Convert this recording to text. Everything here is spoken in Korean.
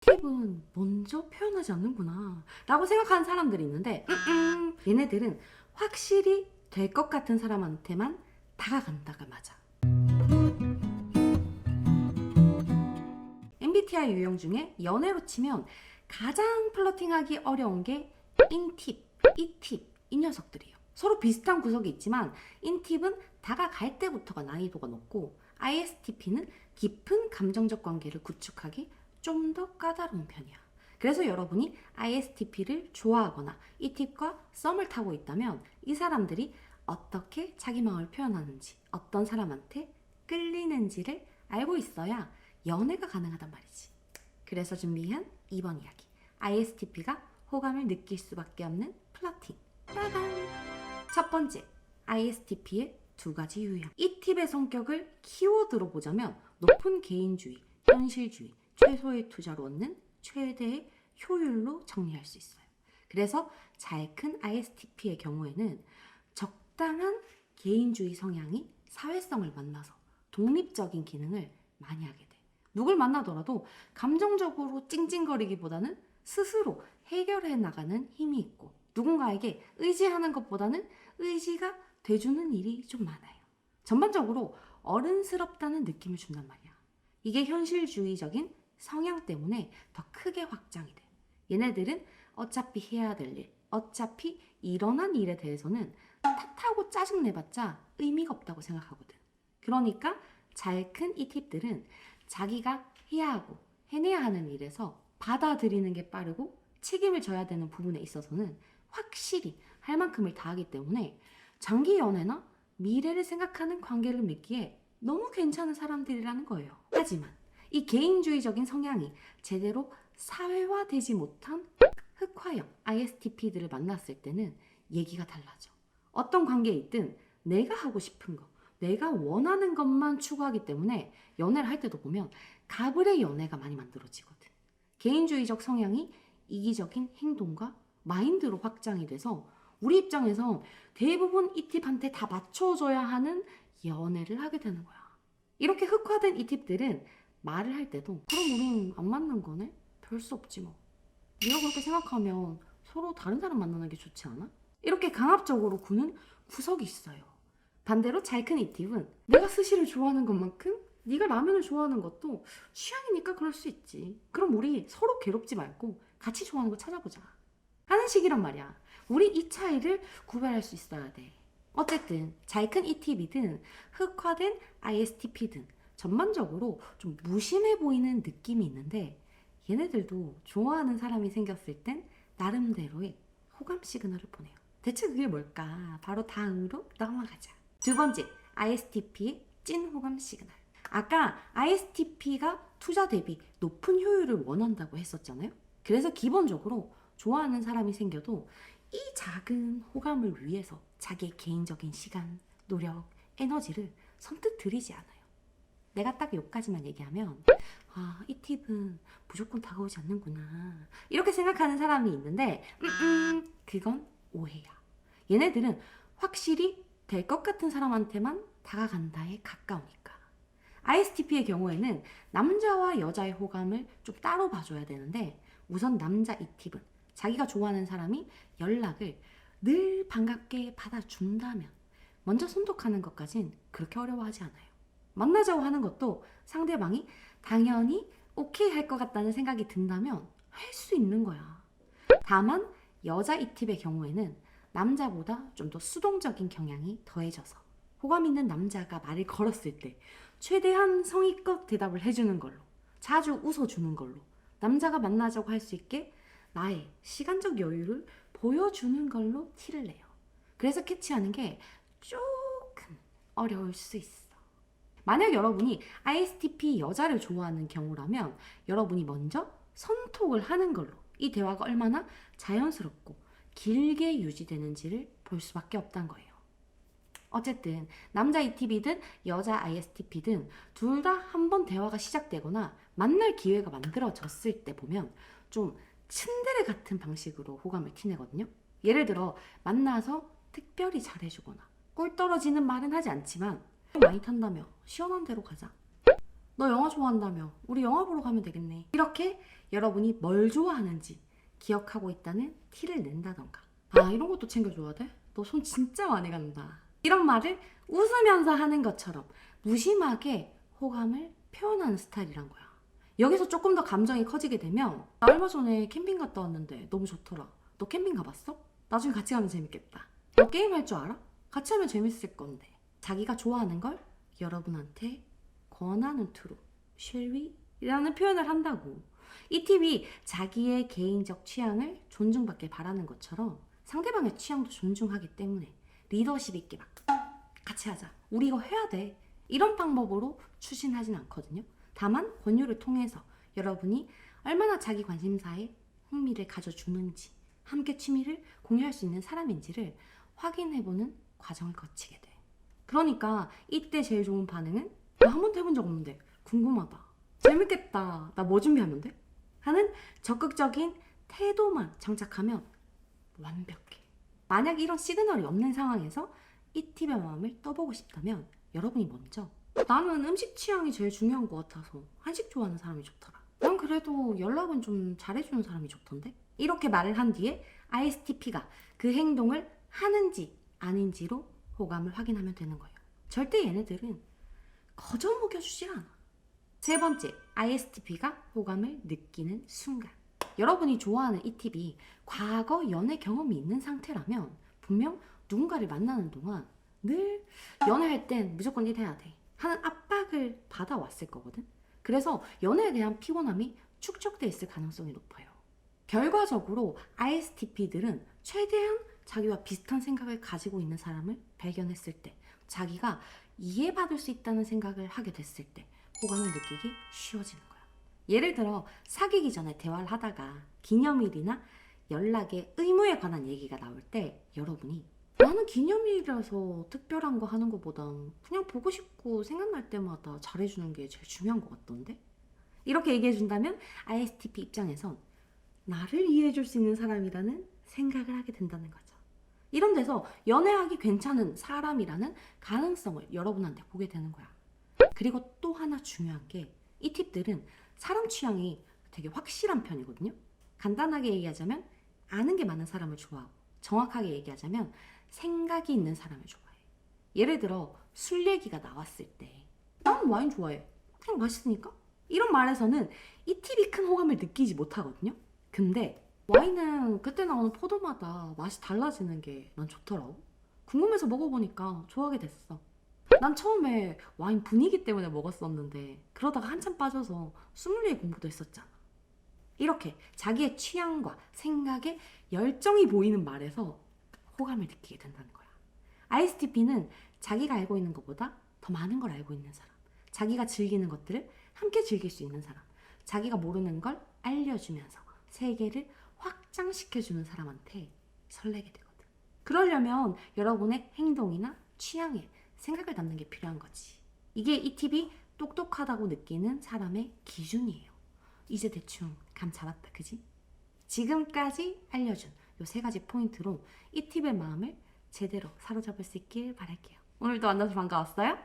팁은 먼저 표현하지 않는구나 라고 생각하는 사람들이 있는데 얘네들은 확실히 될 것 같은 사람한테만 다가간다가 맞아. MBTI 유형 중에 연애로 치면 가장 플러팅하기 어려운 게 인팁, 이팁, 이 녀석들이에요. 서로 비슷한 구석이 있지만 인팁은 다가갈 때부터가 난이도가 높고 ISTP는 깊은 감정적 관계를 구축하기 좀 더 까다로운 편이야. 그래서 여러분이 ISTP를 좋아하거나 이팁과 썸을 타고 있다면 이 사람들이 어떻게 자기 마음을 표현하는지, 어떤 사람한테 끌리는지를 알고 있어야 연애가 가능하단 말이지. 그래서 준비한 이번 이야기, ISTP가 호감을 느낄 수밖에 없는 플러팅. 따단! 첫 번째, ISTP의 두 가지 유형. 이 팁의 성격을 키워드로 보자면 높은 개인주의, 현실주의, 최소의 투자로 얻는 최대의 효율로 정리할 수 있어요. 그래서 잘 큰 ISTP의 경우에는 적당한 개인주의 성향이 사회성을 만나서 독립적인 기능을 많이 하게 돼. 누굴 만나더라도 감정적으로 찡찡거리기보다는 스스로 해결해 나가는 힘이 있고 누군가에게 의지하는 것보다는 의지가 돼주는 일이 좀 많아요. 전반적으로 어른스럽다는 느낌을 준단 말이야. 이게 현실주의적인 성향 때문에 더 크게 확장이 돼. 얘네들은 어차피 해야 될 일, 어차피 일어난 일에 대해서는 탓하고 짜증내봤자 의미가 없다고 생각하거든. 그러니까 잘 큰 이 팁들은 자기가 해야 하고 해내야 하는 일에서 받아들이는 게 빠르고 책임을 져야 되는 부분에 있어서는 확실히 할 만큼을 다하기 때문에 장기 연애나 미래를 생각하는 관계를 맺기에 너무 괜찮은 사람들이라는 거예요. 하지만 이 개인주의적인 성향이 제대로 사회화되지 못한 흑화형 ISTP들을 만났을 때는 얘기가 달라져. 어떤 관계에 있든 내가 하고 싶은 거, 내가 원하는 것만 추구하기 때문에 연애를 할 때도 보면 가불의 연애가 많이 만들어지거든. 개인주의적 성향이 이기적인 행동과 마인드로 확장이 돼서 우리 입장에서 대부분 이 팁한테 다 맞춰줘야 하는 연애를 하게 되는 거야. 이렇게 흑화된 이 팁들은 말을 할 때도 그럼 우린 안 맞는 거네? 별 수 없지 뭐. 네가 그렇게 생각하면 서로 다른 사람 만나는 게 좋지 않아? 이렇게 강압적으로 구는 구석이 있어요. 반대로 잘 큰 이 팁은 내가 스시를 좋아하는 것만큼 네가 라면을 좋아하는 것도 취향이니까 그럴 수 있지. 그럼 우리 서로 괴롭지 말고 같이 좋아하는 거 찾아보자 하는 식이란 말이야. 우리 이 차이를 구별할 수 있어야 돼. 어쨌든 잘 큰 이 팁이든 흑화된 ISTP든 전반적으로 좀 무심해 보이는 느낌이 있는데 얘네들도 좋아하는 사람이 생겼을 땐 나름대로의 호감 시그널을 보내요. 대체 그게 뭘까? 바로 다음으로 넘어가자. 두 번째, ISTP의 찐 호감 시그널. 아까 ISTP가 투자 대비 높은 효율을 원한다고 했었잖아요. 그래서 기본적으로 좋아하는 사람이 생겨도 이 작은 호감을 위해서 자기의 개인적인 시간, 노력, 에너지를 선뜻 들이지 않아요. 내가 딱 여기까지만 얘기하면 이 팁은 무조건 다가오지 않는구나 이렇게 생각하는 사람이 있는데 그건 오해야. 얘네들은 확실히 될 것 같은 사람한테만 다가간다에 가까우니까. ISTP의 경우에는 남자와 여자의 호감을 좀 따로 봐줘야 되는데 우선 남자 이 팁은 자기가 좋아하는 사람이 연락을 늘 반갑게 받아준다면 먼저 손독하는 것까진 그렇게 어려워하지 않아요. 만나자고 하는 것도 상대방이 당연히 오케이 할 것 같다는 생각이 든다면 할 수 있는 거야. 다만 여자 이 팁의 경우에는 남자보다 좀 더 수동적인 경향이 더해져서 호감 있는 남자가 말을 걸었을 때 최대한 성의껏 대답을 해주는 걸로, 자주 웃어주는 걸로 남자가 만나자고 할 수 있게 나의 시간적 여유를 보여주는 걸로 티를 내요. 그래서 캐치하는 게 조금 어려울 수 있어. 만약 여러분이 ISTP 여자를 좋아하는 경우라면 여러분이 먼저 선톡을 하는 걸로 이 대화가 얼마나 자연스럽고 길게 유지되는지를 볼 수밖에 없다는 거예요. 어쨌든 남자 ETP든 여자 ISTP든 둘 다 한 번 대화가 시작되거나 만날 기회가 만들어졌을 때 보면 좀 츤데레 같은 방식으로 호감을 티내거든요. 예를 들어 만나서 특별히 잘해주거나 꿀 떨어지는 말은 하지 않지만 많이 탄다며 시원한 데로 가자, 너 영화 좋아한다며. 우리 영화 보러 가면 되겠네. 이렇게 여러분이 뭘 좋아하는지 기억하고 있다는 티를 낸다던가. 아, 이런 것도 챙겨줘야 돼? 너 손 진짜 많이 간다. 이런 말을 웃으면서 하는 것처럼 무심하게 호감을 표현하는 스타일이란 거야. 여기서 조금 더 감정이 커지게 되면 나 얼마 전에 캠핑 갔다 왔는데 너무 좋더라. 너 캠핑 가봤어? 나중에 같이 가면 재밌겠다. 너 게임 할 줄 알아? 같이 하면 재밌을 건데. 자기가 좋아하는 걸 여러분한테 권하는 투로 Shall we? 라는 표현을 한다고. 이 팁이 자기의 개인적 취향을 존중받길 바라는 것처럼 상대방의 취향도 존중하기 때문에 리더십 있게 막 같이 하자. 우리 이거 해야 돼. 이런 방법으로 추진하진 않거든요. 다만 권유를 통해서 여러분이 얼마나 자기 관심사에 흥미를 가져주는지, 함께 취미를 공유할 수 있는 사람인지를 확인해보는 과정을 거치게 돼. 그러니까 이때 제일 좋은 반응은 나 한 번도 해본 적 없는데 궁금하다. 재밌겠다. 나 뭐 준비하면 돼? 하는 적극적인 태도만 장착하면 완벽해. 만약 이런 시그널이 없는 상황에서 이 팁의 마음을 떠보고 싶다면 여러분이 먼저 나는 음식 취향이 제일 중요한 것 같아서 한식 좋아하는 사람이 좋더라. 난 그래도 연락은 좀 잘해주는 사람이 좋던데? 이렇게 말을 한 뒤에 ISTP가 그 행동을 하는지 아닌지로 호감을 확인하면 되는 거예요. 절대 얘네들은 거저 먹여주질 않아. 세 번째, ISTP가 호감을 느끼는 순간. 여러분이 좋아하는 이 팁이 과거 연애 경험이 있는 상태라면 분명 누군가를 만나는 동안 늘 연애할 땐 무조건 이래야 돼 하는 압박을 받아왔을 거거든. 그래서 연애에 대한 피곤함이 축적돼 있을 가능성이 높아요. 결과적으로 ISTP들은 최대한 자기와 비슷한 생각을 가지고 있는 사람을 발견했을 때, 자기가 이해받을 수 있다는 생각을 하게 됐을 때 호감을 느끼기 쉬워지는 거야. 예를 들어 사귀기 전에 대화를 하다가 기념일이나 연락의 의무에 관한 얘기가 나올 때 여러분이 나는 기념일이라서 특별한 거 하는 것보단 그냥 보고 싶고 생각날 때마다 잘해주는 게 제일 중요한 것 같던데? 이렇게 얘기해준다면 ISTP 입장에선 나를 이해해줄 수 있는 사람이라는 생각을 하게 된다는 거죠. 이런 데서 연애하기 괜찮은 사람이라는 가능성을 여러분한테 보게 되는 거야. 그리고 또 하나 중요한 게 이 팁들은 사람 취향이 되게 확실한 편이거든요. 간단하게 얘기하자면 아는 게 많은 사람을 좋아하고, 정확하게 얘기하자면 생각이 있는 사람을 좋아해. 예를 들어 술 얘기가 나왔을 때 난 와인 좋아해. 그냥 맛있으니까. 이런 말에서는 이 팁이 큰 호감을 느끼지 못하거든요. 근데 와인은 그때 나오는 포도마다 맛이 달라지는 게 난 좋더라고. 궁금해서 먹어보니까 좋아하게 됐어. 난 처음에 와인 분위기 때문에 먹었었는데 그러다가 한참 빠져서 소믈리에 공부도 했었잖아. 이렇게 자기의 취향과 생각에 열정이 보이는 말에서 호감을 느끼게 된다는 거야. ISTP는 자기가 알고 있는 것보다 더 많은 걸 알고 있는 사람, 자기가 즐기는 것들을 함께 즐길 수 있는 사람, 자기가 모르는 걸 알려주면서 세계를 확장시켜주는 사람한테 설레게 되거든. 그러려면 여러분의 행동이나 취향에 생각을 담는 게 필요한 거지. 이게 이 팁이 똑똑하다고 느끼는 사람의 기준이에요. 이제 대충 감 잡았다, 그지? 지금까지 알려준 요 3가지 포인트로 이 팁의 마음을 제대로 사로잡을 수 있길 바랄게요. 오늘도 만나서 반가웠어요?